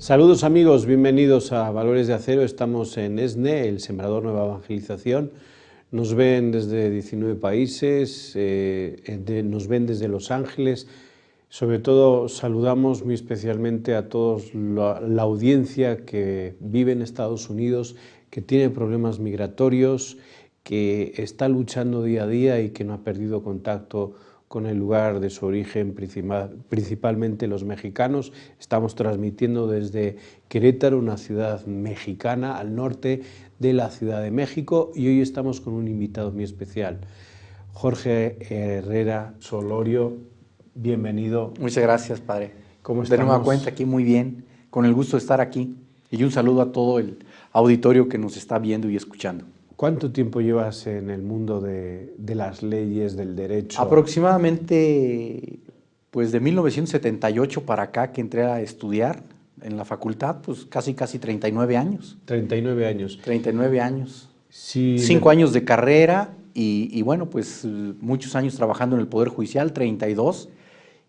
Saludos amigos, bienvenidos a Valores de Acero. Estamos en ESNE, el Sembrador Nueva Evangelización. Nos ven desde 19 países, nos ven desde Los Ángeles. Sobre todo saludamos muy especialmente a todos la audiencia que vive en Estados Unidos, que tiene problemas migratorios, que está luchando día a día y que no ha perdido contacto con el lugar de su origen, principalmente los mexicanos. Estamos transmitiendo desde Querétaro, una ciudad mexicana al norte de la Ciudad de México, y hoy estamos con un invitado muy especial, Jorge Herrera Solorio. Bienvenido. Muchas gracias, padre. ¿Cómo estamos? De nueva cuenta, aquí muy bien, con el gusto de estar aquí. Y un saludo a todo el auditorio que nos está viendo y escuchando. ¿Cuánto tiempo llevas en el mundo de las leyes, del derecho? Aproximadamente, pues de 1978 para acá que entré a estudiar en la facultad, pues casi 39 años. 39 años. 39 años. Sí, 5 años de carrera y bueno, pues muchos años trabajando en el Poder Judicial, 32,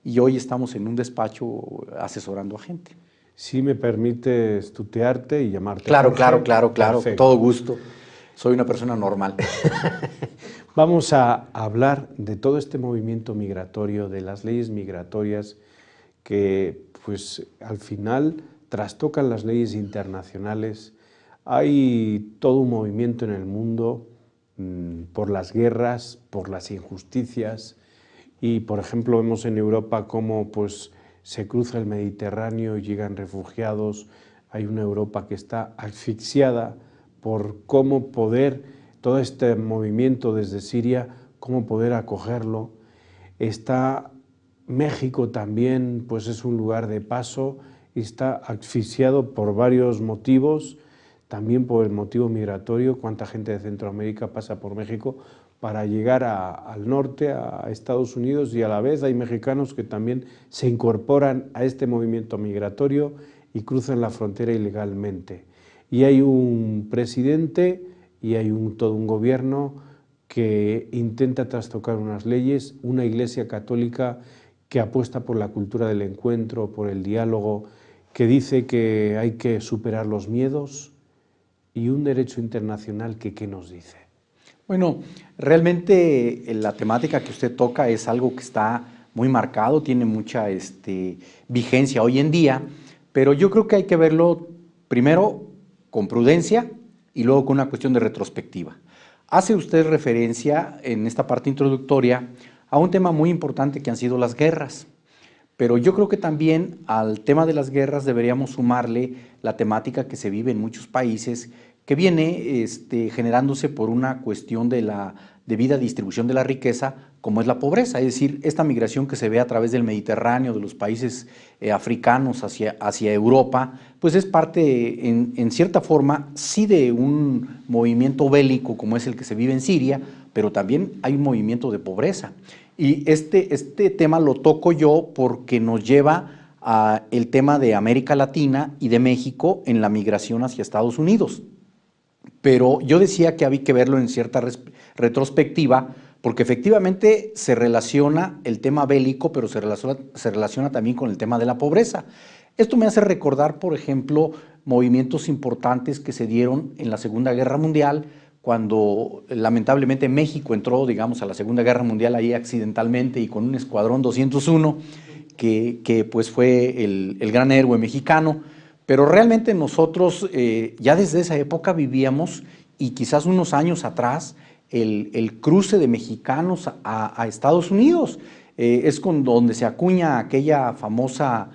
y hoy estamos en un despacho asesorando a gente. Sí, me permites tutearte y llamarte. Claro, Jorge. claro, Perfecto. todo gusto. Soy una persona normal. Vamos a hablar de todo este movimiento migratorio, de las leyes migratorias que pues al final trastocan las leyes internacionales. Hay todo un movimiento en el mundo por las guerras, por las injusticias, y por ejemplo vemos en Europa cómo pues se cruza el Mediterráneo y llegan refugiados. Hay una Europa que está asfixiada por cómo poder, todo este movimiento desde Siria, cómo poder acogerlo. Está México también, pues es un lugar de paso y está asfixiado por varios motivos, también por el motivo migratorio. Cuánta gente de Centroamérica pasa por México para llegar al norte, a Estados Unidos, y a la vez hay mexicanos que también se incorporan a este movimiento migratorio y cruzan la frontera ilegalmente. Y hay un presidente y hay todo un gobierno que intenta trastocar unas leyes, una iglesia católica que apuesta por la cultura del encuentro, por el diálogo, que dice que hay que superar los miedos, y un derecho internacional que ¿qué nos dice? Bueno, realmente la temática que usted toca es algo que está muy marcado, tiene mucha vigencia hoy en día, pero yo creo que hay que verlo primero con prudencia y luego con una cuestión de retrospectiva. Hace usted referencia en esta parte introductoria a un tema muy importante que han sido las guerras, pero yo creo que también al tema de las guerras deberíamos sumarle la temática que se vive en muchos países, que viene generándose por una cuestión de la debida distribución de la riqueza, como es la pobreza, es decir, esta migración que se ve a través del Mediterráneo, de los países africanos hacia Europa, pues es parte, en cierta forma, sí de un movimiento bélico como es el que se vive en Siria, pero también hay un movimiento de pobreza. Y este tema lo toco yo porque nos lleva al tema de América Latina y de México en la migración hacia Estados Unidos. Pero yo decía que había que verlo en cierta retrospectiva, porque efectivamente se relaciona el tema bélico, pero se relaciona también con el tema de la pobreza. Esto me hace recordar, por ejemplo, movimientos importantes que se dieron en la Segunda Guerra Mundial, cuando lamentablemente México entró, digamos, a la Segunda Guerra Mundial ahí accidentalmente y con un escuadrón 201, que pues fue el gran héroe mexicano. Pero realmente nosotros ya desde esa época vivíamos, y quizás unos años atrás, el cruce de mexicanos a Estados Unidos. Es donde se acuña aquella famosa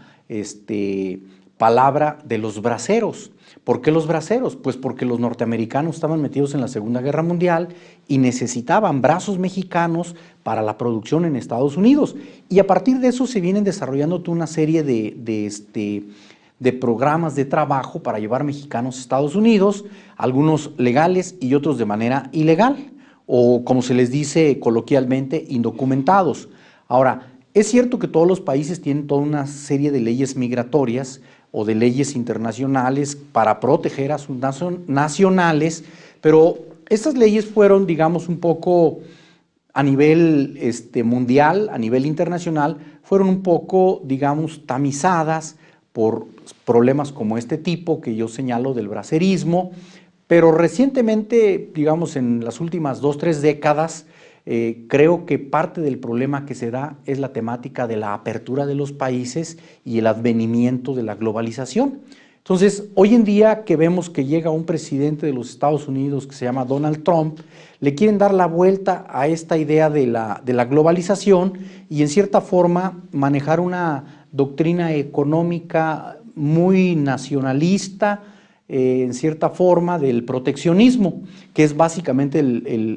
palabra de los braceros. ¿Por qué los braceros? Pues porque los norteamericanos estaban metidos en la Segunda Guerra Mundial y necesitaban brazos mexicanos para la producción en Estados Unidos. Y a partir de eso se vienen desarrollando toda una serie de programas de trabajo para llevar mexicanos a Estados Unidos, algunos legales y otros de manera ilegal, o como se les dice coloquialmente, indocumentados. Ahora, es cierto que todos los países tienen toda una serie de leyes migratorias o de leyes internacionales para proteger a sus nacionales, pero estas leyes fueron, digamos, un poco a nivel mundial, a nivel internacional, fueron un poco, digamos, tamizadas por problemas como este tipo que yo señalo del bracerismo, pero recientemente, digamos en las últimas 2 o 3 décadas, creo que parte del problema que se da es la temática de la apertura de los países y el advenimiento de la globalización. Entonces, hoy en día que vemos que llega un presidente de los Estados Unidos que se llama Donald Trump, le quieren dar la vuelta a esta idea de la globalización y en cierta forma manejar una doctrina económica muy nacionalista, en cierta forma del proteccionismo, que es básicamente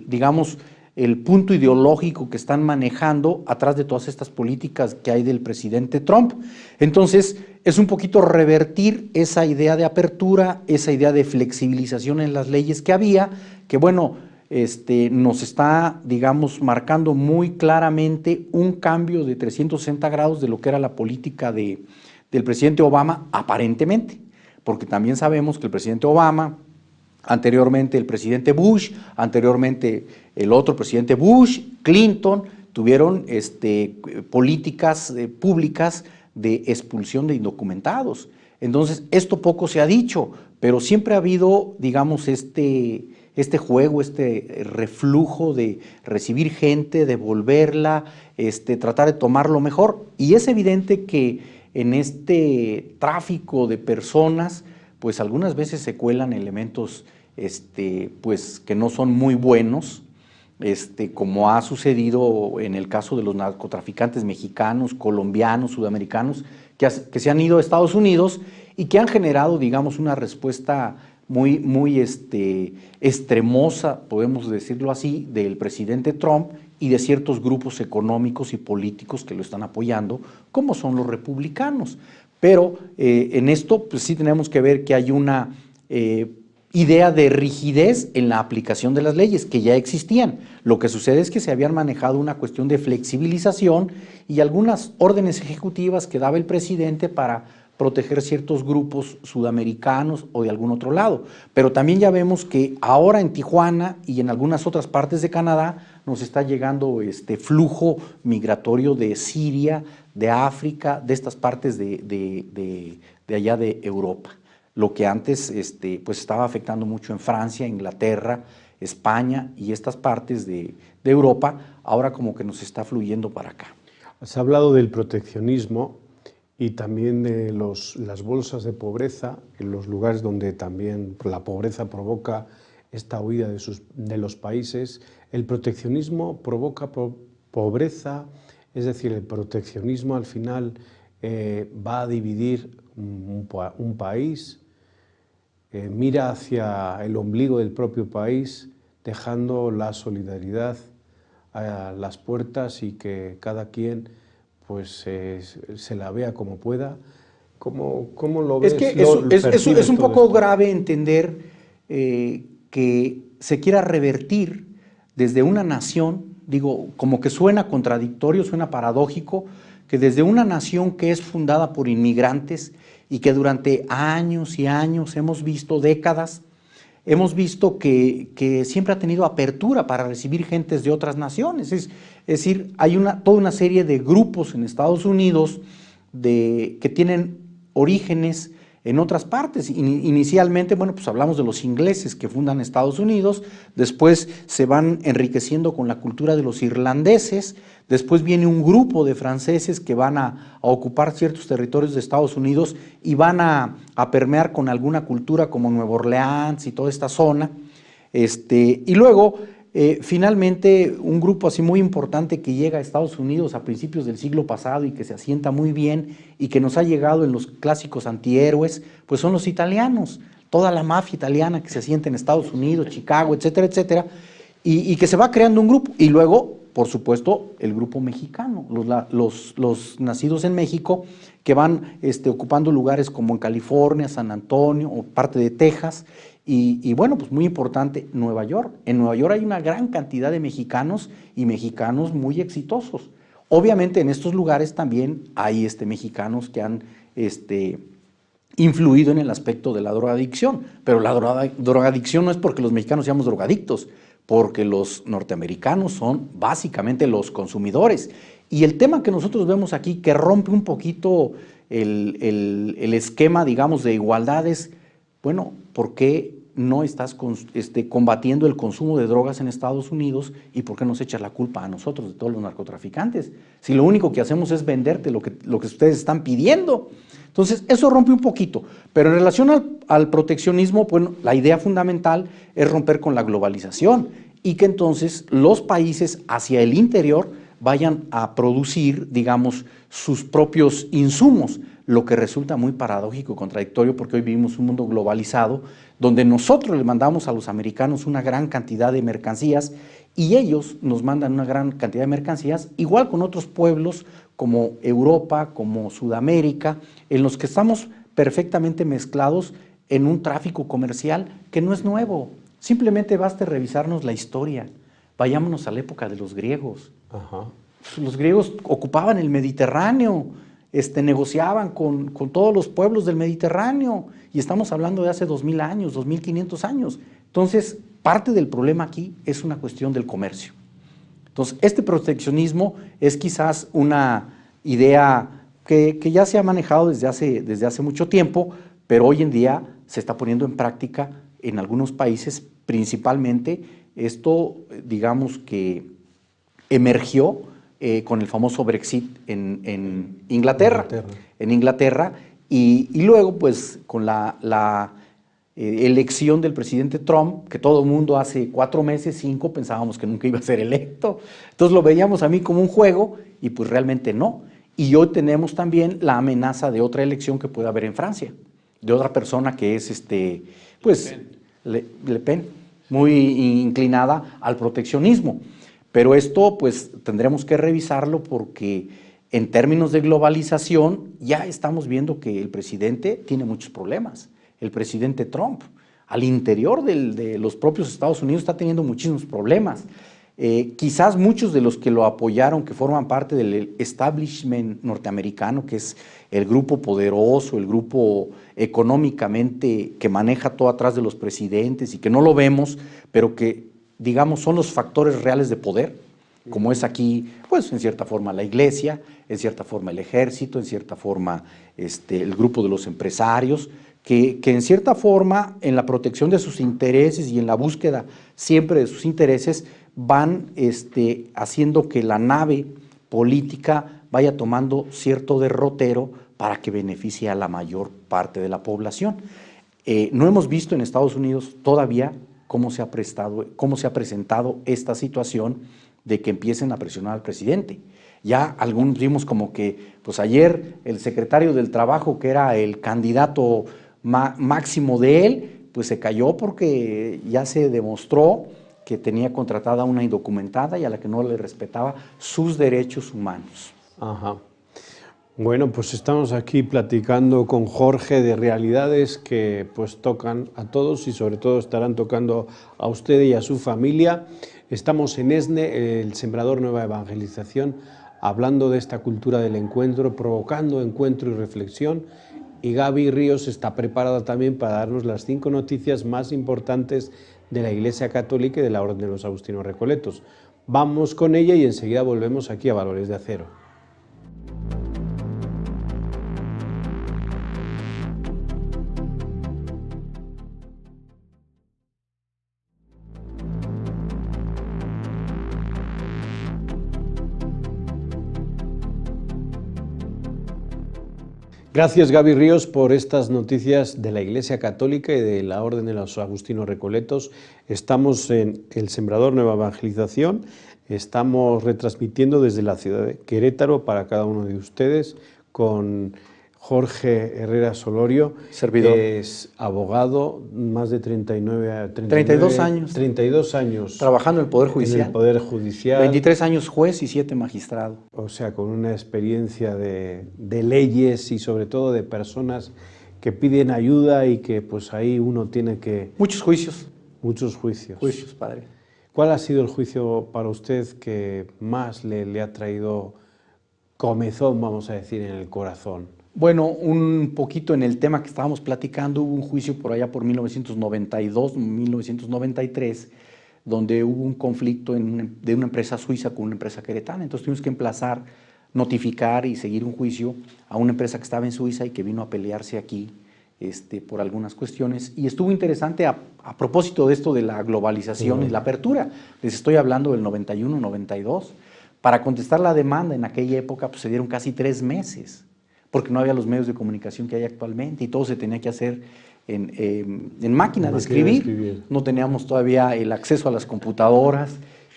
digamos, el punto ideológico que están manejando atrás de todas estas políticas que hay del presidente Trump. Entonces, es un poquito revertir esa idea de apertura, esa idea de flexibilización en las leyes que había, que bueno, nos está, digamos, marcando muy claramente un cambio de 360 grados de lo que era la política del presidente Obama, aparentemente, porque también sabemos que el presidente Obama, anteriormente el presidente Bush, anteriormente el otro presidente Bush, Clinton, tuvieron políticas públicas de expulsión de indocumentados. Entonces, esto poco se ha dicho, pero siempre ha habido, digamos, este juego, este reflujo de recibir gente, devolverla, tratar de tomar lo mejor. Y es evidente que en este tráfico de personas, pues algunas veces se cuelan elementos pues, que no son muy buenos, como ha sucedido en el caso de los narcotraficantes mexicanos, colombianos, sudamericanos, que se han ido a Estados Unidos y que han generado, digamos, una respuesta muy extremosa, podemos decirlo así, del presidente Trump y de ciertos grupos económicos y políticos que lo están apoyando, como son los republicanos. Pero en esto pues sí tenemos que ver que hay una idea de rigidez en la aplicación de las leyes que ya existían. Lo que sucede es que se habían manejado una cuestión de flexibilización y algunas órdenes ejecutivas que daba el presidente para proteger ciertos grupos sudamericanos o de algún otro lado. Pero también ya vemos que ahora en Tijuana y en algunas otras partes de Canadá nos está llegando este flujo migratorio de Siria, de África, de estas partes de allá de Europa. Lo que antes pues estaba afectando mucho en Francia, Inglaterra, España y estas partes de Europa, ahora como que nos está fluyendo para acá. Has hablado del proteccionismo y también de las bolsas de pobreza, en los lugares donde también la pobreza provoca esta huida de los países. El proteccionismo provoca pobreza, es decir, el proteccionismo al final va a dividir un país, mira hacia el ombligo del propio país, dejando la solidaridad a las puertas y que cada quien pues se la vea como pueda. ¿Cómo lo ves? Es que es un poco grave entender que se quiera revertir desde una nación, digo, como que suena contradictorio, suena paradójico, que desde una nación que es fundada por inmigrantes y que durante años y años hemos visto, décadas, hemos visto que siempre ha tenido apertura para recibir gentes de otras naciones. Es decir, hay toda una serie de grupos en Estados Unidos que tienen orígenes en otras partes. Inicialmente, bueno, pues hablamos de los ingleses que fundan Estados Unidos, después se van enriqueciendo con la cultura de los irlandeses, después viene un grupo de franceses que van a ocupar ciertos territorios de Estados Unidos y van a permear con alguna cultura como Nueva Orleans y toda esta zona, y luego finalmente un grupo así muy importante que llega a Estados Unidos a principios del siglo pasado y que se asienta muy bien y que nos ha llegado en los clásicos antihéroes, pues son los italianos, toda la mafia italiana que se asienta en Estados Unidos, Chicago, etcétera, etcétera, y que se va creando un grupo. Y luego, por supuesto, el grupo mexicano, los nacidos en México que van ocupando lugares como en California, San Antonio o parte de Texas. Y bueno, pues muy importante, Nueva York. En Nueva York hay una gran cantidad de mexicanos y mexicanos muy exitosos. Obviamente en estos lugares también hay mexicanos que han influido en el aspecto de la drogadicción, pero la drogadicción no es porque los mexicanos seamos drogadictos, porque los norteamericanos son básicamente los consumidores. Y el tema que nosotros vemos aquí, que rompe un poquito el esquema, digamos, de igualdad es, bueno, ¿por qué no estás combatiendo el consumo de drogas en Estados Unidos y por qué nos echas la culpa a nosotros de todos los narcotraficantes? Si lo único que hacemos es venderte lo que ustedes están pidiendo. Entonces, eso rompe un poquito, pero en relación al proteccionismo, bueno, la idea fundamental es romper con la globalización y que entonces los países hacia el interior vayan a producir, digamos, sus propios insumos, lo que resulta muy paradójico y contradictorio porque hoy vivimos un mundo globalizado donde nosotros le mandamos a los americanos una gran cantidad de mercancías y ellos nos mandan una gran cantidad de mercancías, igual con otros pueblos como Europa, como Sudamérica, en los que estamos perfectamente mezclados en un tráfico comercial que no es nuevo. Simplemente basta revisarnos la historia. Vayámonos a la época de los griegos. Ajá. Los griegos ocupaban el Mediterráneo, negociaban con todos los pueblos del Mediterráneo y estamos hablando de hace 2000 años, 2500 años. Entonces, parte del problema aquí es una cuestión del comercio. Entonces, este proteccionismo es quizás una idea que ya se ha manejado desde hace mucho tiempo, pero hoy en día se está poniendo en práctica en algunos países, principalmente esto, digamos que emergió con el famoso Brexit en Inglaterra. Y luego pues con la elección del presidente Trump, que todo el mundo hace 4 meses, 5, pensábamos que nunca iba a ser electo. Entonces lo veíamos a mí como un juego y pues realmente no. Y hoy tenemos también la amenaza de otra elección que puede haber en Francia, de otra persona que es pues Le Pen, muy inclinada al proteccionismo. Pero esto pues tendremos que revisarlo porque en términos de globalización ya estamos viendo que el presidente tiene muchos problemas. El presidente Trump al interior de los propios Estados Unidos está teniendo muchísimos problemas. Quizás muchos de los que lo apoyaron, que forman parte del establishment norteamericano, que es el grupo poderoso, el grupo económicamente que maneja todo atrás de los presidentes y que no lo vemos, pero que digamos son los factores reales de poder, como es aquí, pues en cierta forma la iglesia, en cierta forma el ejército, en cierta forma el grupo de los empresarios, que en cierta forma en la protección de sus intereses y en la búsqueda siempre de sus intereses van haciendo que la nave política vaya tomando cierto derrotero para que beneficie a la mayor parte de la población. No hemos visto en Estados Unidos todavía cómo se ha presentado esta situación de que empiecen a presionar al presidente. Ya algunos vimos como que, pues ayer el secretario del Trabajo, que era el candidato máximo de él, pues se cayó porque ya se demostró que tenía contratada una indocumentada y a la que no le respetaba sus derechos humanos. Ajá. Bueno, pues estamos aquí platicando con Jorge de realidades que pues tocan a todos y sobre todo estarán tocando a usted y a su familia. Estamos en ESNE, el Sembrador Nueva Evangelización, hablando de esta cultura del encuentro, provocando encuentro y reflexión. Y Gaby Ríos está preparada también para darnos las 5 noticias más importantes de la Iglesia Católica y de la Orden de los Agustinos Recoletos. Vamos con ella y enseguida volvemos aquí a Valores de Acero. Gracias, Gaby Ríos, por estas noticias de la Iglesia Católica y de la Orden de los Agustinos Recoletos. Estamos en el Sembrador Nueva Evangelización, estamos retransmitiendo desde la ciudad de Querétaro para cada uno de ustedes con Jorge Herrera Solorio, servidor. Es abogado, más de 32 años. 32 años. Trabajando en el Poder Judicial. En el Poder Judicial. 23 años juez y 7 magistrado. O sea, con una experiencia de leyes y sobre todo de personas que piden ayuda y que pues ahí uno tiene que... Muchos juicios. Muchos juicios. Juicios, padre. ¿Cuál ha sido el juicio para usted que más le ha traído comezón, vamos a decir, en el corazón? Bueno, un poquito en el tema que estábamos platicando, hubo un juicio por allá por 1992, 1993, donde hubo un conflicto de una empresa suiza con una empresa queretana. Entonces tuvimos que emplazar notificar y seguir un juicio a una empresa que estaba en Suiza y que vino a pelearse aquí por algunas cuestiones. Y estuvo interesante a propósito de esto de la globalización y la apertura. Les estoy hablando del 91, 92. Para contestar la demanda en aquella época pues, se dieron casi 3 meses, porque no había los medios de comunicación que hay actualmente y todo se tenía que hacer en máquina de escribir. No teníamos todavía el acceso a las computadoras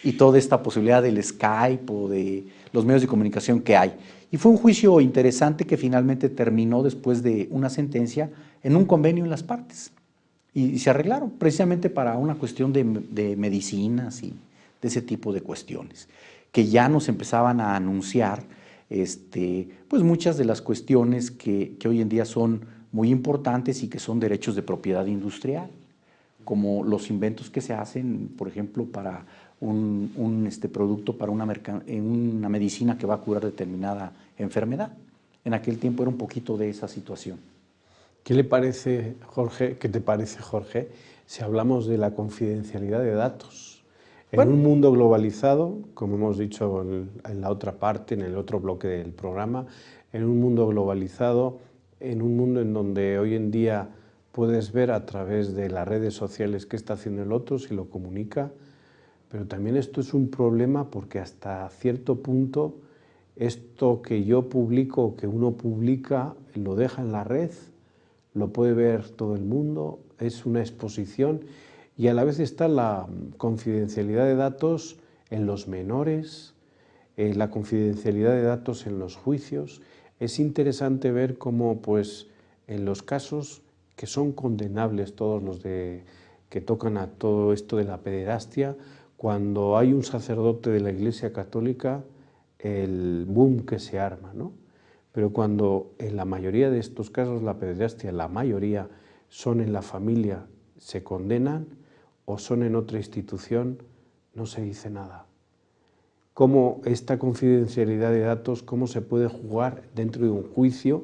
y toda esta posibilidad del Skype o de los medios de comunicación que hay. Y fue un juicio interesante que finalmente terminó después de una sentencia en un convenio en las partes. Y se arreglaron precisamente para una cuestión de medicinas y de ese tipo de cuestiones, que ya nos empezaban a anunciar pues muchas de las cuestiones que hoy en día son muy importantes y que son derechos de propiedad industrial, como los inventos que se hacen, por ejemplo, para un producto, para una medicina que va a curar determinada enfermedad. En aquel tiempo era un poquito de esa situación. ¿Qué le parece, Jorge? ¿Qué te parece, Jorge, si hablamos de la confidencialidad de datos? En un mundo globalizado, como hemos dicho en la otra parte, en el otro bloque del programa, en un mundo globalizado, en un mundo en donde hoy en día puedes ver a través de las redes sociales qué está haciendo el otro, si lo comunica, pero también esto es un problema porque hasta cierto punto esto que yo publico o que uno publica lo deja en la red, lo puede ver todo el mundo, es una exposición y a la vez está la confidencialidad de datos en los menores, la confidencialidad de datos en los juicios. Es interesante ver cómo pues, en los casos que son condenables, todos los que tocan a todo esto de la pederastia, cuando hay un sacerdote de la Iglesia Católica, el boom que se arma, ¿no? Pero cuando en la mayoría de estos casos la pederastia, la mayoría son en la familia, se condenan o son en otra institución, no se dice nada. Cómo esta confidencialidad de datos, cómo se puede jugar dentro de un juicio,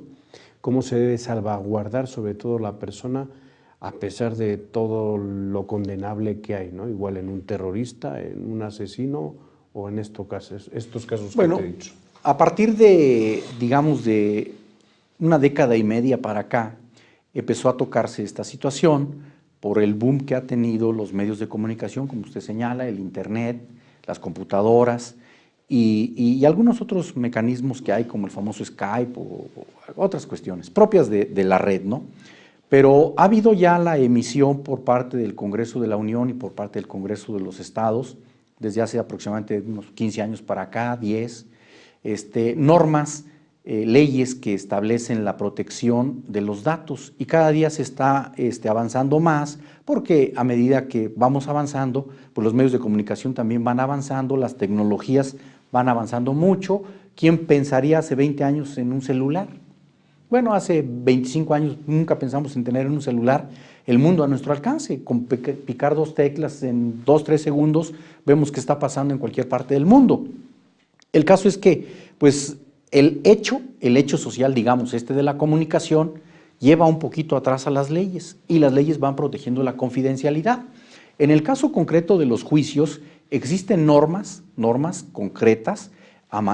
cómo se debe salvaguardar sobre todo la persona a pesar de todo lo condenable que hay, ¿no? Igual en un terrorista, en un asesino o en estos casos que te he dicho. A partir de, digamos, de una década y media para acá, empezó a tocarse esta situación por el boom que ha tenido los medios de comunicación, como usted señala, el internet, las computadoras y algunos otros mecanismos que hay, como el famoso Skype o otras cuestiones propias de la red, ¿no? Pero ha habido ya la emisión por parte del Congreso de la Unión y por parte del Congreso de los Estados, desde hace aproximadamente unos 15 años para acá, 10, normas, leyes que establecen la protección de los datos y cada día se está avanzando más porque a medida que vamos avanzando, pues los medios de comunicación también van avanzando, las tecnologías van avanzando mucho. ¿Quién pensaría hace 20 años en un celular? Bueno, hace 25 años nunca pensamos en tener en un celular el mundo a nuestro alcance. Con picar 2 teclas en 2-3 segundos vemos qué está pasando en cualquier parte del mundo. El caso es que, pues, el hecho social, digamos, de la comunicación, lleva un poquito atrás a las leyes y las leyes van protegiendo la confidencialidad. En el caso concreto de los juicios, existen normas concretas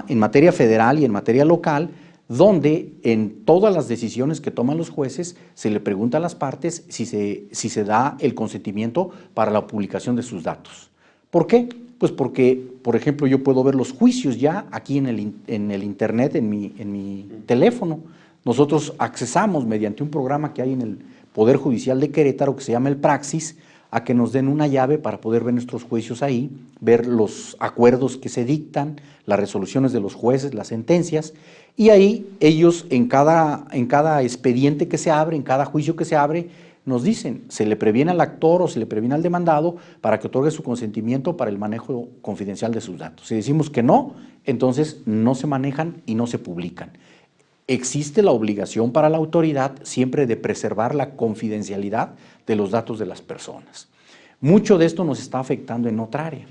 en materia federal y en materia local, donde en todas las decisiones que toman los jueces se le pregunta a las partes si se da el consentimiento para la publicación de sus datos. ¿Por qué? Pues porque, por ejemplo, yo puedo ver los juicios ya aquí en el internet, en mi teléfono. Nosotros accesamos mediante un programa que hay en el Poder Judicial de Querétaro que se llama el Praxis, a que nos den una llave para poder ver nuestros juicios ahí, ver los acuerdos que se dictan, las resoluciones de los jueces, las sentencias, y ahí ellos en cada expediente que se abre, en cada juicio que se abre, nos dicen, se le previene al actor o se le previene al demandado para que otorgue su consentimiento para el manejo confidencial de sus datos. Si decimos que no, entonces no se manejan y no se publican. Existe la obligación para la autoridad siempre de preservar la confidencialidad de los datos de las personas. Mucho de esto nos está afectando en otra área.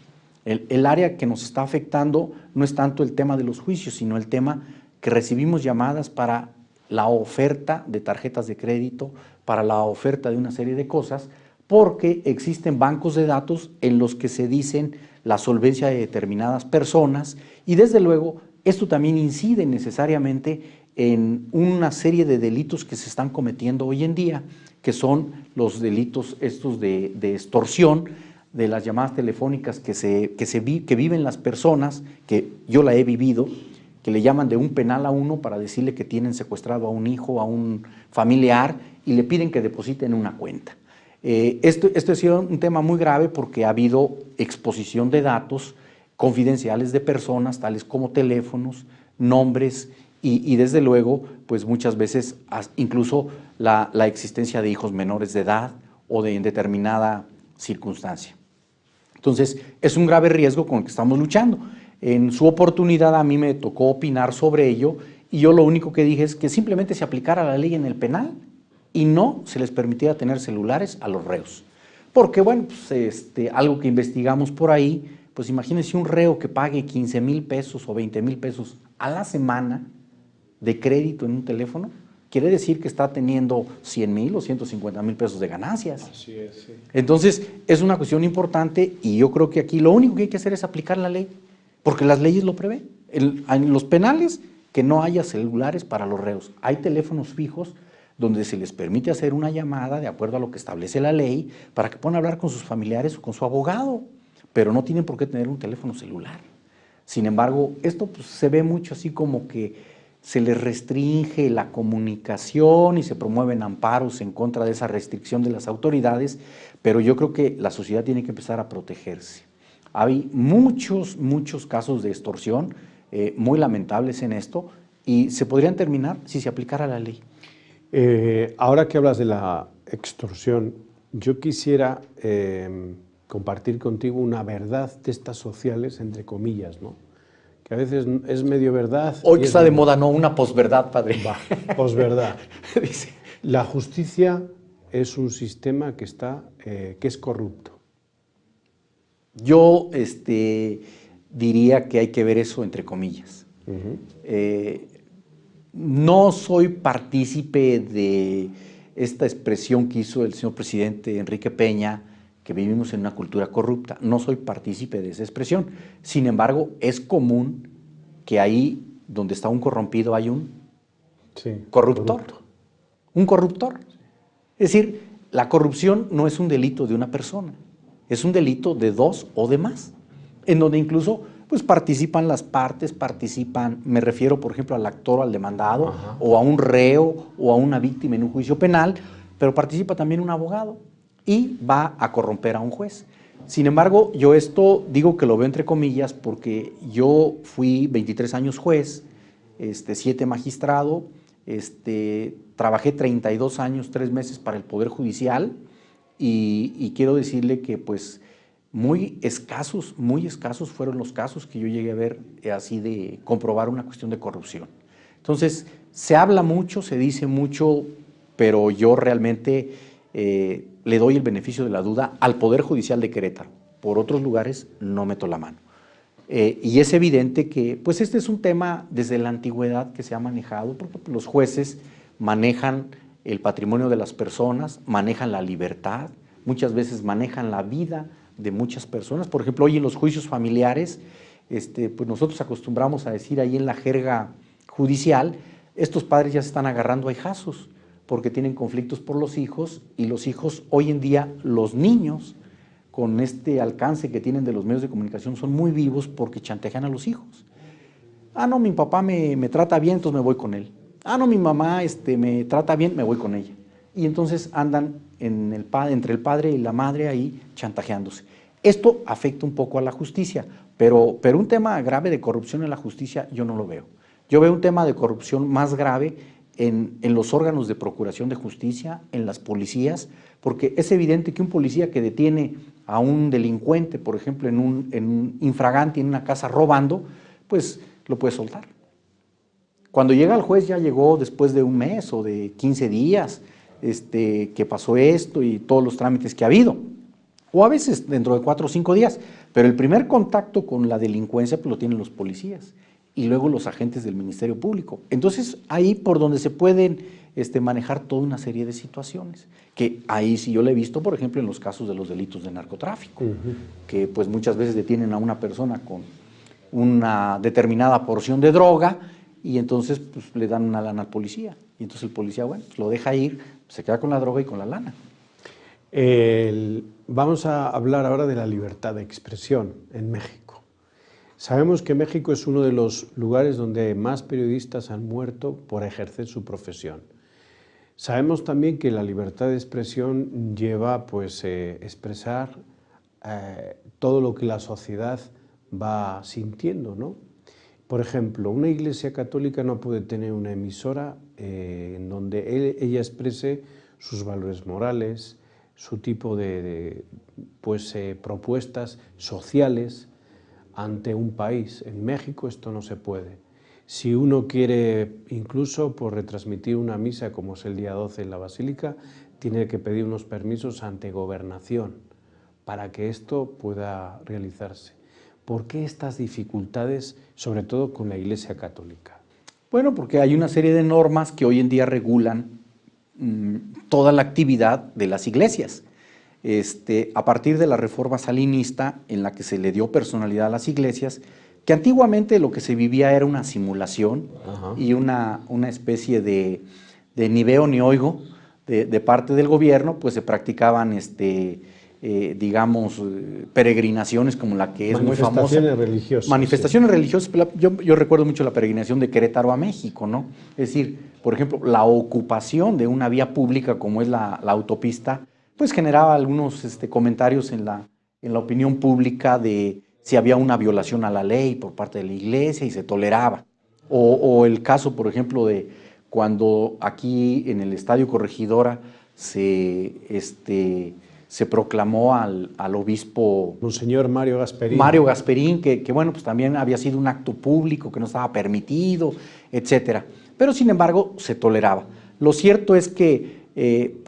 El área que nos está afectando no es tanto el tema de los juicios, sino el tema que recibimos llamadas para la oferta de tarjetas de crédito, para la oferta de una serie de cosas, porque existen bancos de datos en los que se dicen la solvencia de determinadas personas y desde luego esto también incide necesariamente en una serie de delitos que se están cometiendo hoy en día, que son los delitos estos de extorsión, de las llamadas telefónicas que viven las personas, que yo la he vivido, que le llaman de un penal a uno para decirle que tienen secuestrado a un hijo, a un familiar, y le piden que depositen una cuenta. Esto ha sido un tema muy grave porque ha habido exposición de datos confidenciales de personas, tales como teléfonos, nombres y desde luego, pues muchas veces incluso la existencia de hijos menores de edad o en determinada circunstancia. Entonces, es un grave riesgo con el que estamos luchando. En su oportunidad a mí me tocó opinar sobre ello y yo lo único que dije es que simplemente se aplicara la ley en el penal y no se les permitiera tener celulares a los reos. Porque, bueno, pues, algo que investigamos por ahí, pues imagínense un reo que pague 15,000 pesos o 20,000 pesos a la semana de crédito en un teléfono, quiere decir que está teniendo 100,000 o 150,000 pesos de ganancias. Así es, sí. Entonces, es una cuestión importante y yo creo que aquí lo único que hay que hacer es aplicar la ley, porque las leyes lo prevén. En los penales, que no haya celulares para los reos. Hay teléfonos fijos donde se les permite hacer una llamada de acuerdo a lo que establece la ley para que puedan hablar con sus familiares o con su abogado, pero no tienen por qué tener un teléfono celular. Sin embargo, esto pues, se ve mucho así como que se les restringe la comunicación y se promueven amparos en contra de esa restricción de las autoridades, pero yo creo que la sociedad tiene que empezar a protegerse. Hay muchos casos de extorsión muy lamentables en esto y se podrían terminar si se aplicara la ley. Ahora que hablas de la extorsión, yo quisiera compartir contigo una verdad de estas sociales, entre comillas, ¿no? Que a veces es medio verdad. Hoy que está de moda, ¿no? Una posverdad, padre. Va, posverdad. Dice. La justicia es un sistema que es corrupto. Yo diría que hay que ver eso entre comillas. No soy partícipe de esta expresión que hizo el señor presidente Enrique Peña, que vivimos en una cultura corrupta. No soy partícipe de esa expresión. Sin embargo, es común que ahí donde está un corrompido hay un corruptor. Un corruptor. Es decir, la corrupción no es un delito de una persona, es un delito de dos o de más, en donde incluso pues participan las partes, me refiero por ejemplo al actor o al demandado, ajá, o a un reo o a una víctima en un juicio penal, pero participa también un abogado y va a corromper a un juez. Sin embargo, yo esto digo que lo veo entre comillas porque yo fui 23 años juez, 7 magistrado, trabajé 32 años, 3 meses para el Poder Judicial y quiero decirle que pues muy escasos fueron los casos que yo llegué a ver así de comprobar una cuestión de corrupción. Entonces, se habla mucho, se dice mucho, pero yo realmente le doy el beneficio de la duda al Poder Judicial de Querétaro. Por otros lugares no meto la mano. Y es evidente que pues este es un tema desde la antigüedad que se ha manejado, porque los jueces manejan el patrimonio de las personas, manejan la libertad, muchas veces manejan la vida de muchas personas. Por ejemplo, hoy en los juicios familiares, pues nosotros acostumbramos a decir ahí en la jerga judicial, estos padres ya se están agarrando a hijazos porque tienen conflictos por los hijos y los hijos hoy en día, los niños, con este alcance que tienen de los medios de comunicación, son muy vivos porque chantajean a los hijos. Ah, no, mi papá me trata bien, entonces me voy con él. Ah, no, mi mamá me trata bien, me voy con ella. Y entonces andan entre el padre y la madre ahí chantajeándose. Esto afecta un poco a la justicia, pero un tema grave de corrupción en la justicia yo no lo veo. Yo veo un tema de corrupción más grave en los órganos de procuración de justicia, en las policías, porque es evidente que un policía que detiene a un delincuente, por ejemplo, en un infragante, en una casa robando, pues lo puede soltar. Cuando llega el juez ya llegó después de un mes o de 15 días que pasó esto y todos los trámites que ha habido, o a veces dentro de 4 o 5 días, pero el primer contacto con la delincuencia pues lo tienen los policías y luego los agentes del Ministerio Público. Entonces, ahí por donde se pueden manejar toda una serie de situaciones, que ahí sí yo lo he visto, por ejemplo, en los casos de los delitos de narcotráfico, que pues muchas veces detienen a una persona una determinada porción de droga y entonces pues, le dan una lana al policía. Y entonces el policía, bueno, pues, lo deja ir, se queda con la droga y con la lana. Vamos a hablar ahora de la libertad de expresión en México. Sabemos que México es uno de los lugares donde más periodistas han muerto por ejercer su profesión. Sabemos también que la libertad de expresión lleva pues, expresar todo lo que la sociedad va sintiendo, ¿no? Por ejemplo, una iglesia católica no puede tener una emisora en donde ella exprese sus valores morales, su tipo de propuestas sociales ante un país. En México esto no se puede. Si uno quiere incluso por retransmitir una misa como es el día 12 en la Basílica, tiene que pedir unos permisos ante Gobernación para que esto pueda realizarse. ¿Por qué estas dificultades, sobre todo con la Iglesia Católica? Bueno, porque hay una serie de normas que hoy en día regulan toda la actividad de las iglesias. A partir de la reforma salinista, en la que se le dio personalidad a las iglesias, que antiguamente lo que se vivía era una simulación y una especie de ni veo ni oigo de parte del gobierno, pues se practicaban digamos, peregrinaciones como la que es muy famosa. Manifestaciones religiosas. Manifestaciones religiosas. Yo recuerdo mucho la peregrinación de Querétaro a México, ¿no? Es decir, por ejemplo, la ocupación de una vía pública como es la autopista, pues generaba algunos comentarios en la opinión pública de si había una violación a la ley por parte de la iglesia y se toleraba. O el caso, por ejemplo, de cuando aquí en el Estadio Corregidora se proclamó al obispo Monseñor Mario Gasperín. Mario Gasperín, que bueno, pues también había sido un acto público, que no estaba permitido, etcétera. Pero sin embargo, se toleraba. Lo cierto es que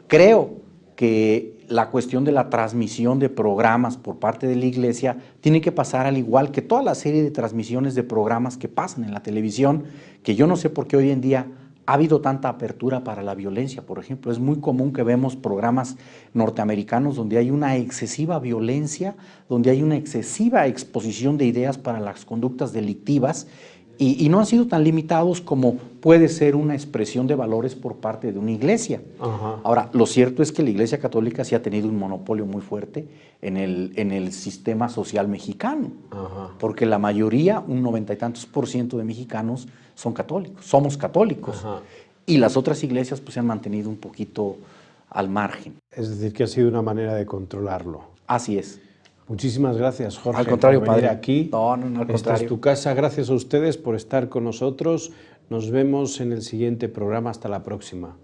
creo que la cuestión de la transmisión de programas por parte de la iglesia tiene que pasar al igual que toda la serie de transmisiones de programas que pasan en la televisión, que yo no sé por qué hoy en día ha habido tanta apertura para la violencia. Por ejemplo, es muy común que vemos programas norteamericanos donde hay una excesiva violencia, donde hay una excesiva exposición de ideas para las conductas delictivas y no han sido tan limitados como puede ser una expresión de valores por parte de una iglesia. Ahora, lo cierto es que la Iglesia Católica sí ha tenido un monopolio muy fuerte en el sistema social mexicano, porque la mayoría, un 90 y tantos % de mexicanos son católicos, somos católicos, y las otras iglesias pues se han mantenido un poquito al margen. Es decir, que ha sido una manera de controlarlo. Así es. Muchísimas gracias, Jorge. Al contrario, por venir padre. Aquí. No, al Esta contrario. es tu casa. Gracias a ustedes por estar con nosotros. Nos vemos en el siguiente programa. Hasta la próxima.